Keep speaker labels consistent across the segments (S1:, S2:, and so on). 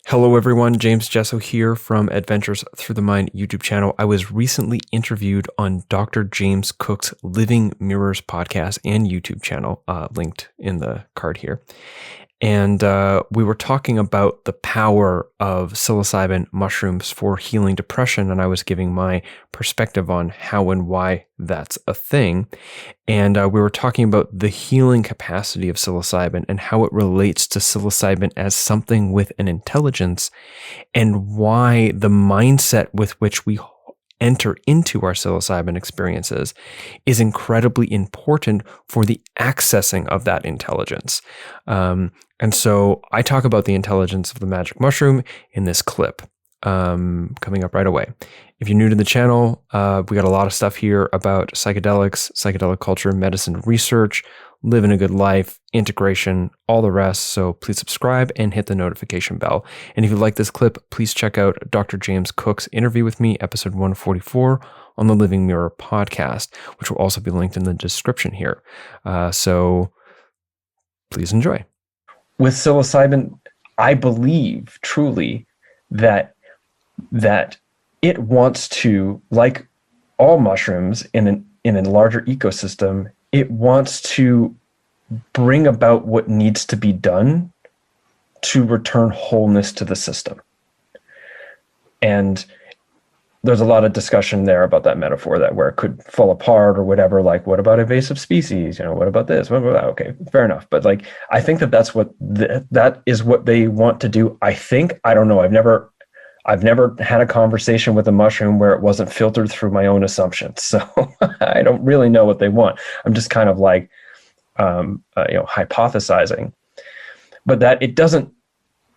S1: Hello, everyone. James Jesso here from Adventures Through the Mind YouTube channel. I was recently interviewed on Dr. James Cooke's Living Mirrors podcast and YouTube channel, linked in the card here. And we were talking about the power of psilocybin mushrooms for healing depression, and I was giving my perspective on how and why that's a thing. And we were talking about the healing capacity of psilocybin and how it relates to psilocybin as something with an intelligence, and why the mindset with which we enter into our psilocybin experiences is incredibly important for the accessing of that intelligence. And so I talk about the intelligence of the magic mushroom in this clip coming up right away. If you're new to the channel, we got a lot of stuff here about psychedelics, psychedelic culture, medicine research, living a good life, integration, all the rest. So please subscribe and hit the notification bell. And if you like this clip, please check out Dr. James Cooke's interview with me, episode 144 on the Living Mirror podcast, which will also be linked in the description here. So please enjoy.
S2: With psilocybin, I believe truly that it wants to, like all mushrooms in a larger ecosystem, it wants to bring about what needs to be done to return wholeness to the system. And there's a lot of discussion there about that metaphor, that where it could fall apart or whatever, like, what about invasive species? What about this? What about that? Okay, fair enough. But like, I think that's what that is what they want to do. I don't know. I've never had a conversation with a mushroom where it wasn't filtered through my own assumptions. So I don't really know what they want. I'm just kind of like, hypothesizing, but that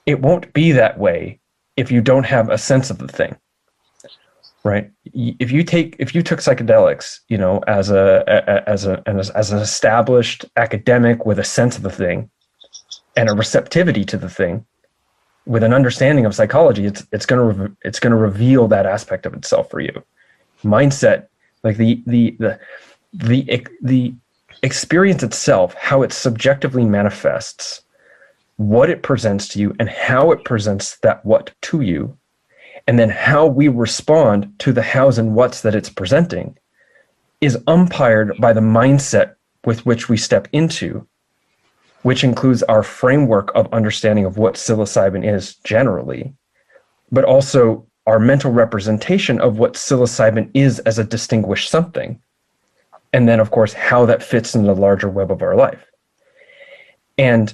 S2: it won't be that way if you don't have a sense of the thing, right? If you took psychedelics, as an established academic with a sense of the thing and a receptivity to the thing, with an understanding of psychology, it's going to reveal that aspect of itself for you. Mindset, like the experience itself, how it subjectively manifests, what it presents to you, and how it presents that what to you, and then how we respond to the hows and whats that it's presenting, is umpired by the mindset with which we step into, which includes our framework of understanding of what psilocybin is generally, but also our mental representation of what psilocybin is as a distinguished something. And then, of course, how that fits in the larger web of our life. And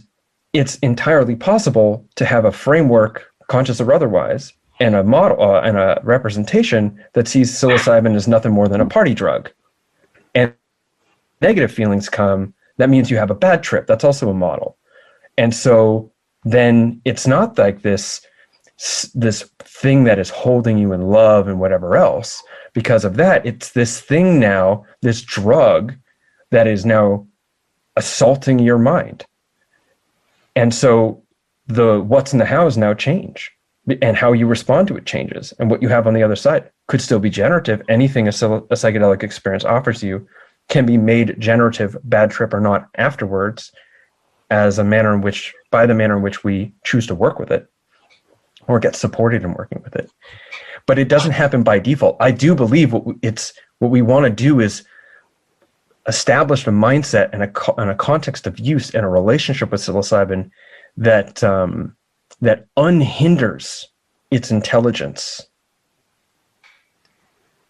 S2: it's entirely possible to have a framework, conscious or otherwise, and a model and a representation that sees psilocybin as nothing more than a party drug. And negative feelings come, that means you have a bad trip. That's also a model. And so then it's not like this thing that is holding you in love and whatever else. Because of that, it's this thing now, this drug that is now assaulting your mind. And so the what's and the hows now change, and how you respond to it changes. And what you have on the other side could still be generative. Anything a psychedelic experience offers you can be made generative, bad trip or not, afterwards, by the manner in which we choose to work with it or get supported in working with it. But it doesn't happen by default. I do believe what we want to do is establish a mindset and a context of use and a relationship with psilocybin that unhinders its intelligence.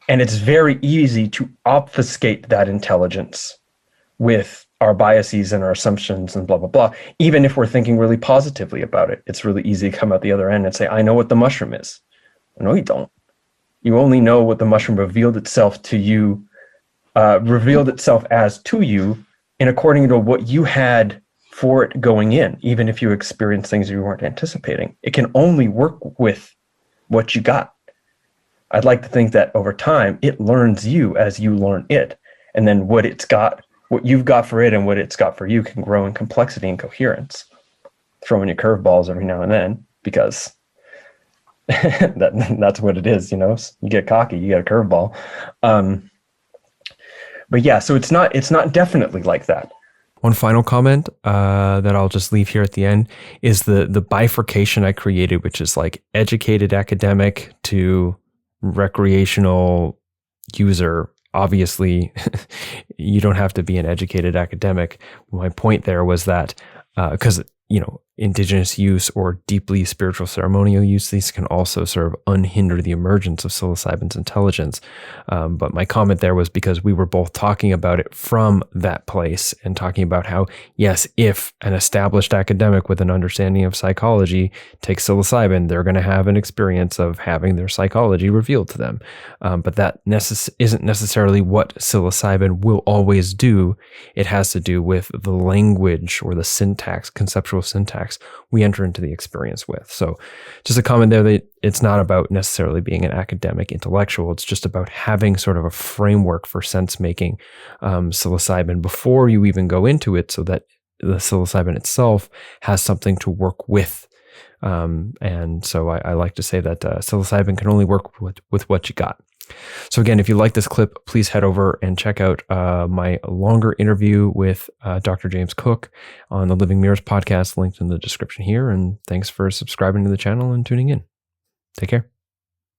S2: And it's very easy to obfuscate that intelligence with our biases and our assumptions and blah, blah, blah. Even if we're thinking really positively about it, it's really easy to come out the other end and say, I know what the mushroom is. No, you don't. You only know what the mushroom revealed itself to you, revealed itself as to you, in according to what you had for it going in, even if you experienced things you weren't anticipating. It can only work with what you got. I'd like to think that over time, it learns you as you learn it. And then what you've got for it and what it's got for you can grow in complexity and coherence. Throwing you curveballs every now and then, because that's what it is, You get cocky, you get a curveball. But yeah, so it's not definitely like that.
S1: One final comment that I'll just leave here at the end is the bifurcation I created, which is like educated academic to recreational user. Obviously, you don't have to be an educated academic. My point there was that because indigenous use or deeply spiritual ceremonial use, these can also sort of unhinder the emergence of psilocybin's intelligence. But my comment there was because we were both talking about it from that place and talking about how, yes, if an established academic with an understanding of psychology takes psilocybin, they're going to have an experience of having their psychology revealed to them. But that isn't necessarily what psilocybin will always do. It has to do with the language or the syntax, conceptual syntax we enter into the experience with. So just a comment there that it's not about necessarily being an academic intellectual. It's just about having sort of a framework for sense making psilocybin before you even go into it, so that the psilocybin itself has something to work with. And so I like to say that psilocybin can only work with what you got. So again, if you like this clip, please head over and check out my longer interview with Dr. James Cooke on the Living Mirrors podcast, linked in the description here. And thanks for subscribing to the channel and tuning in. Take care.